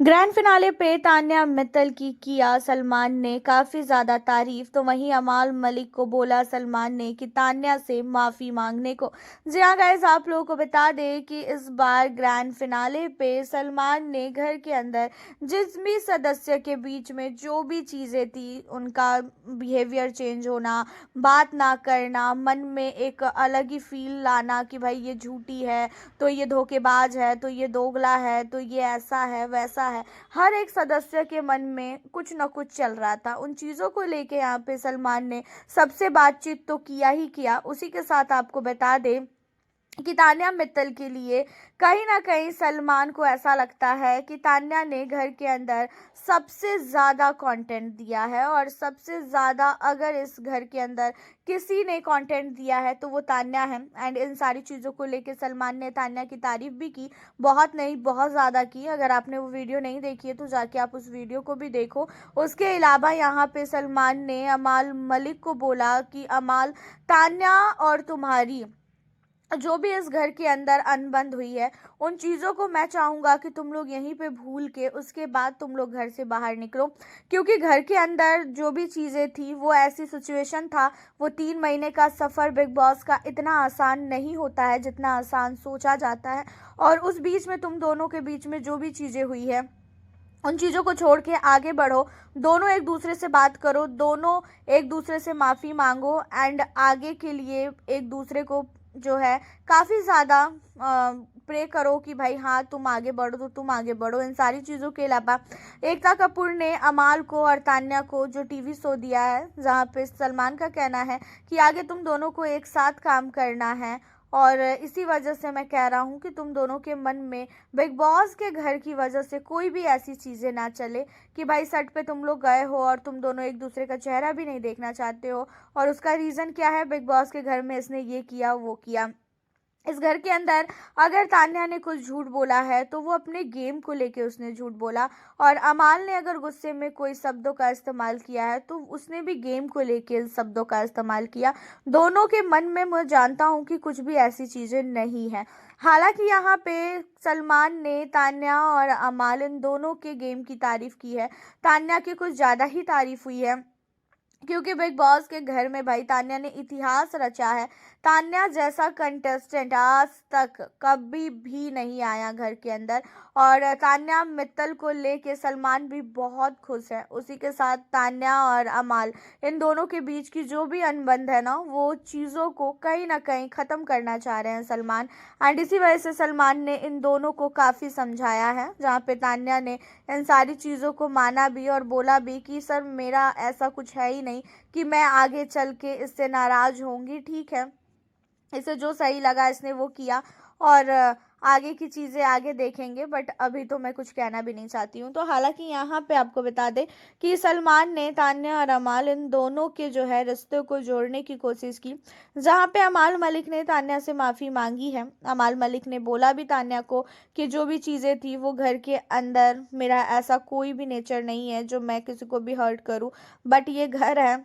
Grand finale पे तान्या मित्तल की किया सलमान ने काफी ज्यादा तारीफ, तो वहीं अमाल मलिक को बोला सलमान ने कि तान्या से माफी मांगने को। जी हाँ गाइस, आप लोगों को बता दें कि इस बार ग्रैंड फिनाले पे सलमान ने घर के अंदर जिस भी सदस्य के बीच में जो भी चीजें थी, उनका बिहेवियर चेंज होना, बात ना करना, मन में एक अलग ही फील लाना कि भाई ये झूठी है, तो ये धोखेबाज है, तो ये दोगला है, तो ये ऐसा है वैसा है। हर एक सदस्य के मन में कुछ न कुछ चल रहा था। उन चीज़ों को लेके यहाँ पे सलमान ने सबसे बातचीत तो किया ही किया। उसी के साथ आपको बता दें कि तान्या मित्तल के लिए कहीं ना कहीं सलमान को ऐसा लगता है कि तान्या ने घर के अंदर सबसे ज़्यादा कंटेंट दिया है, और सबसे ज़्यादा अगर इस घर के अंदर किसी ने कंटेंट दिया है तो वो तान्या है। एंड इन सारी चीज़ों को लेके सलमान ने तान्या की तारीफ भी की, बहुत नहीं बहुत ज़्यादा की। अगर आपने वो वीडियो नहीं देखी है तो जाके आप उस वीडियो को भी देखो। उसके अलावा यहाँ पे सलमान ने अमाल मलिक को बोला कि अमाल, तान्या और तुम्हारी जो भी इस घर के अंदर अनबन हुई है, उन चीज़ों को मैं चाहूँगा कि तुम लोग यहीं पे भूल के उसके बाद तुम लोग घर से बाहर निकलो। क्योंकि घर के अंदर जो भी चीज़ें थी वो ऐसी सिचुएशन था, वो 3 महीने का सफ़र बिग बॉस का इतना आसान नहीं होता है जितना आसान सोचा जाता है। और उस बीच में तुम दोनों के बीच में जो भी चीज़ें हुई है, उन चीज़ों को छोड़ के आगे बढ़ो। दोनों एक दूसरे से बात करो, दोनों एक दूसरे से माफ़ी मांगो, एंड आगे के लिए एक दूसरे को जो है काफ़ी ज़्यादा प्रे करो कि भाई हाँ तुम आगे बढ़ो तो तुम आगे बढ़ो। इन सारी चीज़ों के अलावा एकता कपूर ने अमाल को और तान्या को जो टीवी शो दिया है, जहाँ पे सलमान का कहना है कि आगे तुम दोनों को एक साथ काम करना है, और इसी वजह से मैं कह रहा हूँ कि तुम दोनों के मन में बिग बॉस के घर की वजह से कोई भी ऐसी चीज़ें ना चले कि भाई सेट पे तुम लोग गए हो और तुम दोनों एक दूसरे का चेहरा भी नहीं देखना चाहते हो, और उसका रीज़न क्या है, बिग बॉस के घर में इसने ये किया वो किया। इस घर के अंदर अगर तान्या ने कुछ झूठ बोला है तो वो अपने गेम को लेके उसने झूठ बोला, और अमाल ने अगर गुस्से में कोई शब्दों का इस्तेमाल किया है तो उसने भी गेम को लेके शब्दों का इस्तेमाल किया। दोनों के मन में मैं जानता हूँ कि कुछ भी ऐसी चीज़ें नहीं है। हालांकि यहाँ पे सलमान ने तान्या और अमाल इन दोनों के गेम की तारीफ की है। तान्या की कुछ ज़्यादा ही तारीफ हुई है, क्योंकि बिग बॉस के घर में भाई तान्या ने इतिहास रचा है। तान्या जैसा कंटेस्टेंट आज तक कभी भी नहीं आया घर के अंदर, और तान्या मित्तल को लेके सलमान भी बहुत खुश है। उसी के साथ तान्या और अमाल, इन दोनों के बीच की जो भी अनबन है ना, वो चीज़ों को कहीं ना कहीं ख़त्म करना चाह रहे हैं सलमान। एंड इसी वजह से सलमान ने इन दोनों को काफ़ी समझाया है, जहाँ पे तान्या ने इन सारी चीज़ों को माना भी और बोला भी कि सर मेरा ऐसा कुछ है ही नहीं कि मैं आगे चल के इससे नाराज़ होंगी। ठीक है, इसे जो सही लगा इसने वो किया, और आगे की चीज़ें आगे देखेंगे, बट अभी तो मैं कुछ कहना भी नहीं चाहती हूँ। तो हालांकि यहाँ पे आपको बता दें कि सलमान ने तान्या और अमाल इन दोनों के जो है रिश्ते को जोड़ने की कोशिश की, जहाँ पे अमाल मलिक ने तान्या से माफ़ी मांगी है। अमाल मलिक ने बोला भी तान्या को कि जो भी चीज़ें थी वो घर के अंदर, मेरा ऐसा कोई भी नेचर नहीं है जो मैं किसी को भी हर्ट करूँ, बट ये घर है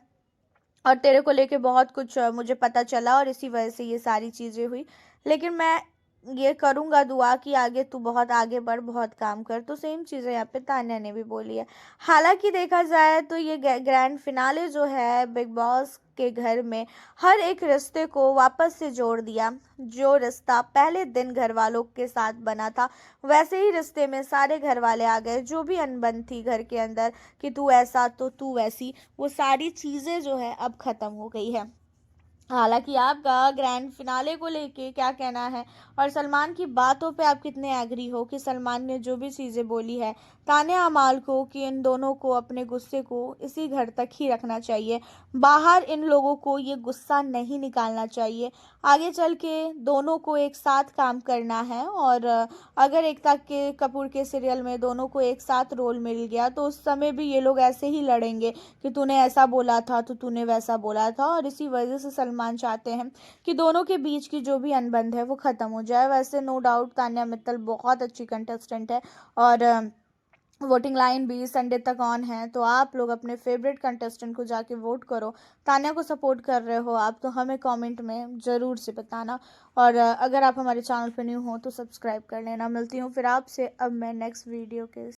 और तेरे को लेके बहुत कुछ मुझे पता चला, और इसी वजह से ये सारी चीज़ें हुई। लेकिन मैं ये करूँगा दुआ कि आगे तू बहुत आगे बढ़, बहुत काम कर। तो सेम चीज़ें यहाँ पे तान्या ने भी बोली है। हालांकि देखा जाए तो ये ग्रैंड फिनाले जो है बिग बॉस के घर में हर एक रिश्ते को वापस से जोड़ दिया। जो रिश्ता पहले दिन घर वालों के साथ बना था, वैसे ही रिश्ते में सारे घर वाले आ गए। जो भी अनबन थी घर के अंदर कि तू ऐसा तो तू वैसी, वो सारी चीज़ें जो है अब ख़त्म हो गई है। हालांकि आपका ग्रैंड फिनाले को लेके क्या कहना है, और सलमान की बातों पे आप कितने एग्री हो कि सलमान ने जो भी चीज़ें बोली है तान्या अमाल को, कि इन दोनों को अपने गुस्से को इसी घर तक ही रखना चाहिए, बाहर इन लोगों को ये गुस्सा नहीं निकालना चाहिए। आगे चल के दोनों को एक साथ काम करना है, और अगर एकता के कपूर के सीरियल में दोनों को एक साथ रोल मिल गया तो उस समय भी ये लोग ऐसे ही लड़ेंगे कि तूने ऐसा बोला था तो तूने वैसा बोला था। और इसी वजह से सलमान चाहते हैं कि दोनों के बीच की जो भी अनबन है वो ख़त्म हो जाए। वैसे नो डाउट तान्या मित्तल बहुत अच्छी कंटेस्टेंट है, और वोटिंग लाइन भी संडे तक ऑन है, तो आप लोग अपने फेवरेट कंटेस्टेंट को जाके वोट करो। तान्या को सपोर्ट कर रहे हो आप तो हमें कमेंट में ज़रूर से बताना, और अगर आप हमारे चैनल पर न्यू हो तो सब्सक्राइब कर लेना। मिलती हूँ फिर आपसे अब मैं नेक्स्ट वीडियो के